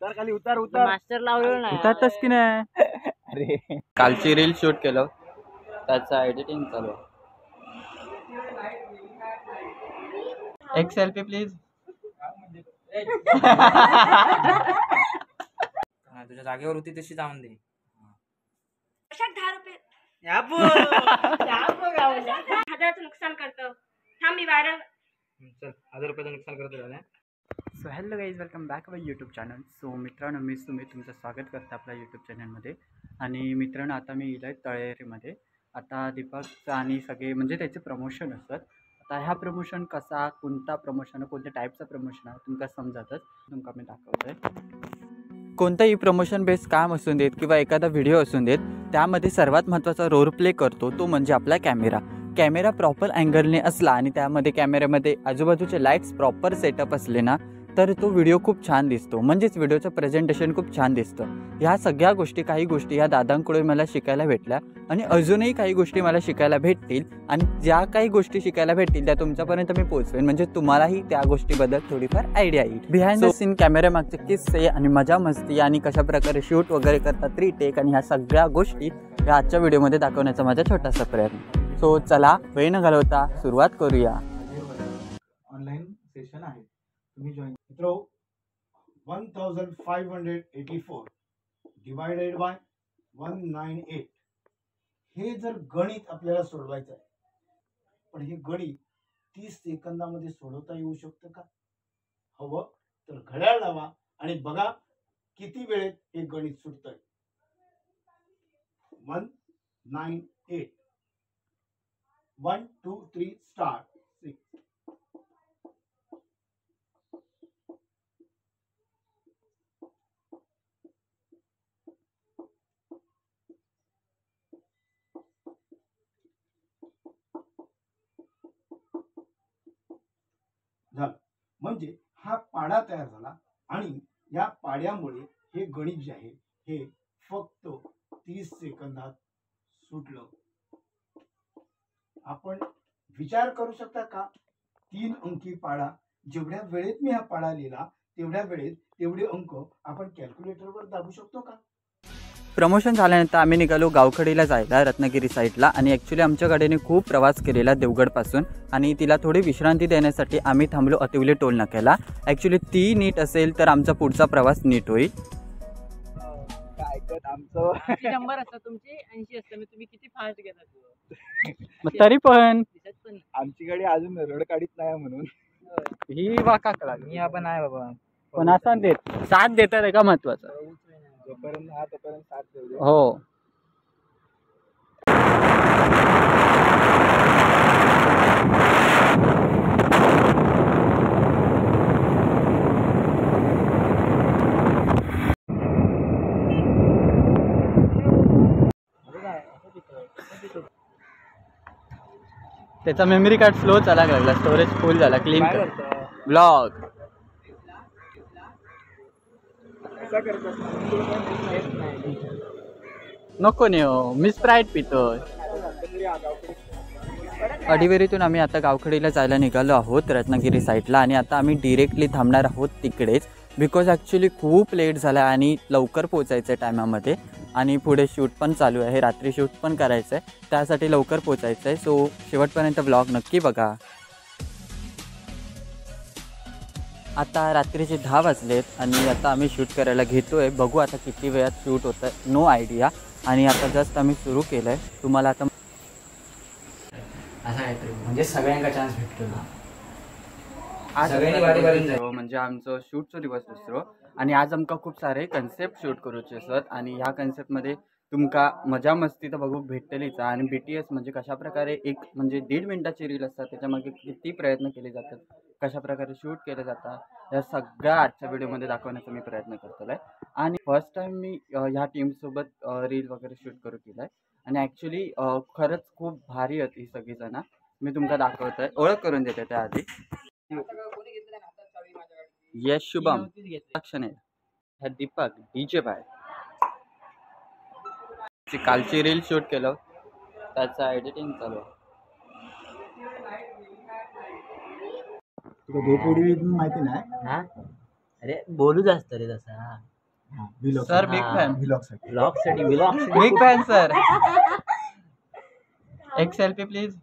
उतार खाली उतार उतार मास्टर लावलेलं नाही उतरतस की नाही. अरे कालची रील शूट केलं, त्याचा एडिटिंग चालू. एक सेल्फी प्लीज. तुझ्या जागेवर होती तशी जाऊन दे. 10 रुपये हजाराचं नुकसान करतो. थांब मी व्हायरल. चल 1000 रुपयाचं नुकसान करतो झालं. So hello guys, welcome back our YouTube channel. So मित्रांनो, मी तुमचं स्वागत करतो आपल्या यूट्यूब चॅनलमध्ये. आणि मित्रांनो, आता मी येईल आहे तळेरीमध्ये. आता दीपकचं आणि सगळे म्हणजे त्याचे प्रमोशन असतात. आता ह्या प्रमोशन कसा, कोणता प्रमोशन, कोणत्या टाईपचा प्रमोशन आहे तुमका समजातच. तुमका मी दाखवतो आहे. कोणतंही प्रमोशन बेस्ड काम असून देत किंवा एखादा व्हिडिओ असून देत, त्यामध्ये सर्वात महत्त्वाचा रोल प्ले करतो तो म्हणजे आपला कॅमेरा प्रॉपर अँगलने असला आणि त्यामध्ये कॅमेऱ्यामध्ये आजूबाजूचे लाईट्स प्रॉपर सेटअप असले ना, तर तो व्हिडिओ खूप छान दिसतो. म्हणजेच व्हिडिओचं प्रेझेंटेशन खूप छान दिसतं. ह्या सगळ्या गोष्टी, काही गोष्टी ह्या दादांकडून मला शिकायला भेटल्या आणि अजूनही काही गोष्टी मला शिकायला भेटतील. आणि ज्या काही गोष्टी शिकायला भेटतील त्या तुमच्यापर्यंत मी पोहोचवेन, म्हणजे तुम्हालाही त्या गोष्टीबद्दल थोडीफार आयडिया येईल. बिहाइंड द सीन कॅमेरा मागचे किस्से आणि मजा मस्ती आणि कशा प्रकारे शूट वगैरे करतात, रिटेक आणि ह्या सगळ्या गोष्टी ह्या आजच्या व्हिडिओमध्ये दाखवण्याचा माझा छोटासा प्रयत्न. सो चला वेळ न घालवता सुरुवात करूया. ऑनलाइन सेशन आहे, तुम्ही जॉईन. मित्रो 1584 डिवायडेड बाय 198 हे जर गणित आपल्याला सोडवायचं आहे, पण हे गणित 30 सेकंदामध्ये सोडवता येऊ शकतं का? हवं तर घड्याळ लावा आणि बघा किती वेळेत हे गणित सुटतंय. 198 1 2 3 स्टार्ट. 6 झालं. म्हणजे हा पाडा तयार झाला आणि या पाड्यामुळे हे गणित जे आहे हे फक्त 30 सेकंदात सुटलं. आपण विचार करू शकता का, 3 अंकी पाडा, जेवढ्या वेळेत मी हा पाडा लिहिला तेवढ्या वेळेत तेवढे अंक आपण कॅल्क्युलेटरवर दाबू शकतो का? प्रमोशन झाल्यानंतर आम्ही निघालो गावखडीला जायला, रत्नागिरी साईडला. आणि ॲक्च्युली आमच्या गाडीने खूप प्रवास केलेला देवगडपासून, आणि तिला थोडी विश्रांती देण्यासाठी आम्ही थांबलो अतिवले टोल नाक्याला. ॲक्च्युली ती नीट असेल तर आमचा पुढचा प्रवास नीट होईल. आमचं 100 असतं, तुमची 80 असतं. मी तुम्ही किती फास्ट घेतात तरी पण आमची गाडी अजून रोड काढीत नाही म्हणून ही वाका कळा. मी आपण आहे बाबा, पण असा साथ देतात आहे का महत्वाचं. जोपर्यंत हा तोपर्यंत साथ देऊ दे. हो. त्याचा मेमरी कार्ड स्लो चालायला लागला, स्टोरेज फुल झाला. क्लीन ब्लॉग नको नेऊ, मी स्प्राईट पितोय. अडिवेरीतून आम्ही आता गावखडीला जायला निघालो आहोत रत्नागिरी साईडला. आणि आता आम्ही डिरेक्टली थांबणार आहोत तिकडेच, बिकॉज ॲक्च्युली खूप लेट झाला आणि लवकर पोचायचं आहे टायमामध्ये. आणि पुढे शूट पण चालू आहे, रात्री शूट पण करायचं आहे, त्यासाठी लवकर पोचायचं आहे. सो शेवटपर्यंत ब्लॉग नक्की बघा. आता रात्रीचे 10 वाजलेत आणि आता आम्ही शूट करायला घेतो आहे. बघू आता किती वेळात शूट होतं, नो आयडिया. आणि आता जस्ट आम्ही सुरू केलं आहे. तुम्हाला आता असं काहीतरी म्हणजे सगळ्यांना चान्स भेटतो ना. आज म्हणजे आमचं शूटचा दिवस दुसरं, आणि आज आमका खूप सारे कन्सेप्ट शूट करूचे असत. आणि ह्या कन्सेप्टमध्ये तुमका मजा मस्ती तर बघू भेटलेलीच. आणि BTS म्हणजे कशाप्रकारे एक म्हणजे 1.5 मिनिटाची रील असतात, त्याच्यामागे किती प्रयत्न केले जातात, कशाप्रकारे शूट केले जातात, या सगळ्या आजच्या व्हिडिओमध्ये दाखवण्याचा मी प्रयत्न करतो आहे. आणि फर्स्ट टाईम मी ह्या टीमसोबत रील वगैरे शूट करू केलं आहे. आणि ॲक्च्युली खरंच खूप भारी होती ही सगळीजणं. मी तुमका दाखवतो आहे, ओळख करून देते त्याआधी. यश शुभम लक्षण आहे, ह्या दीपक DJ बाय. कालची रील शूट केलं, त्याचा एडिटिंग चालू. तुला 2 पोळी माहिती नाही? अरे बोलूच असतं रे तसा सर बिग फॅन ब्लॉग साठी ब्लॉग बिग फॅन सर एक सेल्फी प्लीज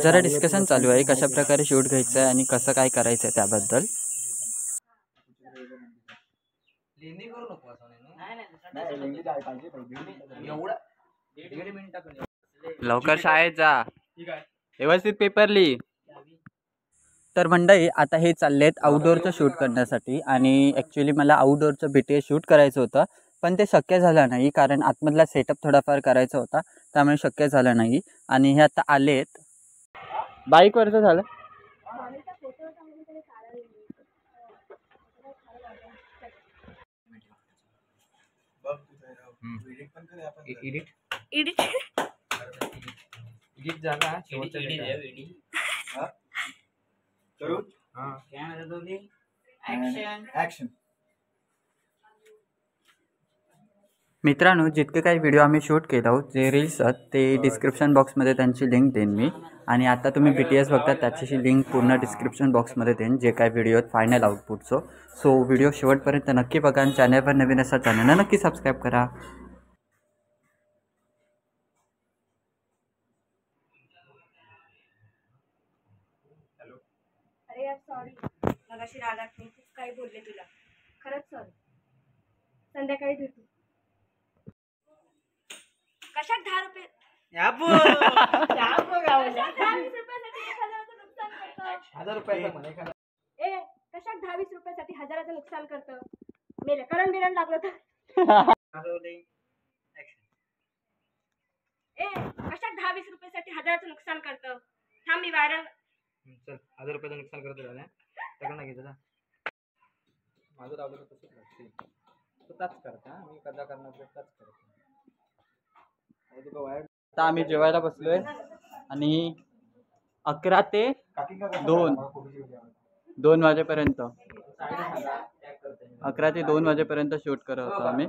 जरा डिस्कशन चालू आहे कशा प्रकारे शूट घ्यायचं आहे आणि कसं काय करायचं आहे त्याबद्दल लवकर शाळेत जा व्यवस्थित पेपर लिही तर मंडळी आता हे चाललेत आउटडोअरचं शूट करण्यासाठी आणि ॲक्च्युली मला आउटडोअरचं BTS शूट करायचं होतं पण ते शक्य झालं नाही कारण आतमधला सेटअप थोडाफार करायचा होता त्यामुळे शक्य झालं नाही आणि हे आता आलेत बाईकवरचं झालं एडिट झाला करू ऍक्शन मित्रांनो जितके काही व्हिडिओ आम्ही शूट केलो आहोत जे रील्स आहेत ते डिस्क्रिप्शन बॉक्समध्ये त्यांची लिंक देईन मी आणि आता तुम्ही BTS बघता त्याची लिंक पूर्ण डिस्क्रिप्शन बॉक्समध्ये देईन जे काय व्हिडिओ आहेत फायनल आउटपुटचं सो व्हिडिओ शेवटपर्यंत नक्की बघा आणि चॅनलवर नवीन असा चॅनलला नक्की सबस्क्राईब करा अरे यार सॉरी मगाशी रागात मी खूप काही बोलले तुला खरंच सॉरी संध्याकाळी भेटू कशात 10 रुपये ए कशात 10-20 रुपयासाठी 1000चं नुकसान करतं मेले करण बिरण लागलं तर ए कशात 10-20 रुपयासाठी 1000चं नुकसान करतं थांब मी व्हायरल चल 1000 रुपयाचं नुकसान करतो झालं त्याकडनं घ्यायचं ना माझं लावलं तर तसंच लागते तो त्याच करता मी कदा करणार त्याच करतो तुका वायर आता आम्ही जेवायला बसलोय आणि 11 ते 2 वाजेपर्यंत 11 ते 2 वाजेपर्यंत शूट करत होतो आम्ही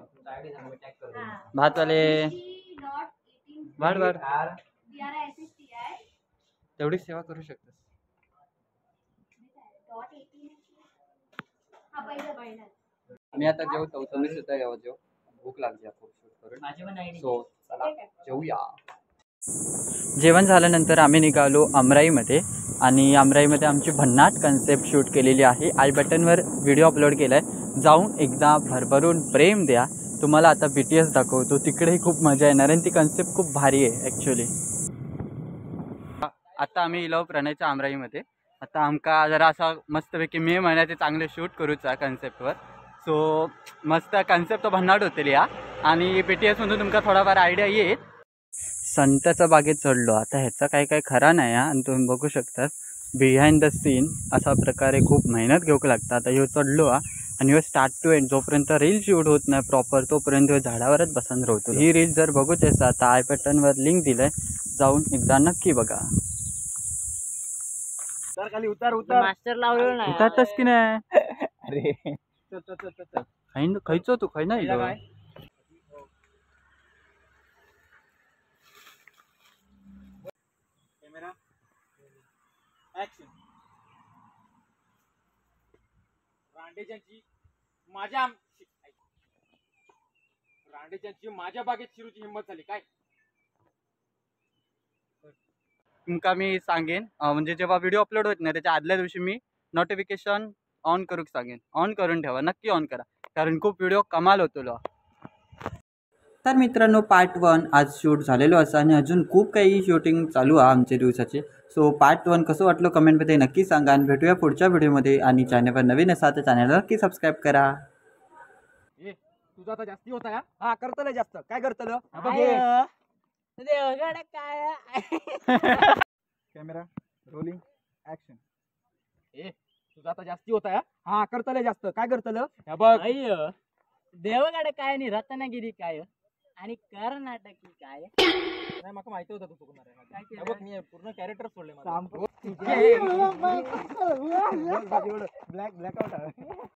भात आले वाढ तेवढी सेवा करू शकतो मी आता जेवतो तुम्ही सुद्धा जेव्हा जेव भूक लागली खूप शूट करून सो चला जेवूया जेवण झाल्यानंतर आम्ही निघालो अमराईमध्ये आणि अमराईमध्ये आमची भन्नाट कन्सेप्ट शूट केलेली आहे आय बटनवर व्हिडिओ अपलोड केला आहे जाऊन एकदा भरभरून प्रेम द्या तुम्हाला आता BTS दाखवतो तिकडेही खूप मजा येणार आणि ती कन्सेप्ट खूप भारी आहे ॲक्च्युली आता आम्ही इलो प्रणयच्या अमराईमध्ये आता आमका जरा असा मस्तपैकी मे महिन्याचे चांगले शूट करूचा कन्सेप्टवर सो मस्त कन्सेप्ट तो भन्नाट होतील या आणि BTSमधून तुमका थोडाफार आयडिया येईल संत्याच्या बागेत चढलो आता ह्याचा काय काय खरा नाही आणि तुम्ही बघू शकता बिहाइंड द सीन अशा प्रकारे खूप मेहनत घेऊक लागतात आता ह्यो चढलो आणि ह्यो स्टार्ट टू एंड जोपर्यंत रील शूट होत नाही प्रॉपर तोपर्यंत ह्यो झाडावरच बसून राहतो ही रील जर बघूच असता आता आय बटनवर लिंक दिलंय जाऊन एकदा नक्की बघा उतार खाली उतार मास्टर लावलेलं नाही उतारतस की नाही अरे चल खायचो तू खाय नाही कॅमेरा ऍक्शन रांडेच्यांची माझ्या बागेत शिरूची हिंमत झाली काय तुमका मी सांगेन म्हणजे जेव्हा व्हिडिओ अपलोड होत नाही त्याच्या आदल्या दिवशी मी नोटिफिकेशन ऑन करूक सांगेन ऑन करून ठेवा नक्की ऑन करा कारण खूप व्हिडिओ कमाल होतो तर मित्रांनो पार्ट 1 आज शूट झालेलो असा आणि अजून खूप काही शूटिंग चालू आहे आमच्या दिवसाचे सो पार्ट 1 कसं वाटलं कमेंटमध्ये नक्की सांगा आणि भेटूया पुढच्या व्हिडिओमध्ये आणि चॅनलवर नवीन असा तर चॅनलला नक्की सबस्क्राईब करा तुझा आता जास्ती होता हा करतलं जास्त काय करतलं काय कॅमेरा रोलिंग ऍक्शन तुझा आता जास्ती होता हा करतलं जास्त काय करतलं बघ देवगाडे काय नाही रत्नागिरी काय आणि कर्नाटकी काय नाही मला माहिती होतं तू चुकणार आहे बघ मी पूर्ण कॅरेक्टर सोडले ब्लॅक आउट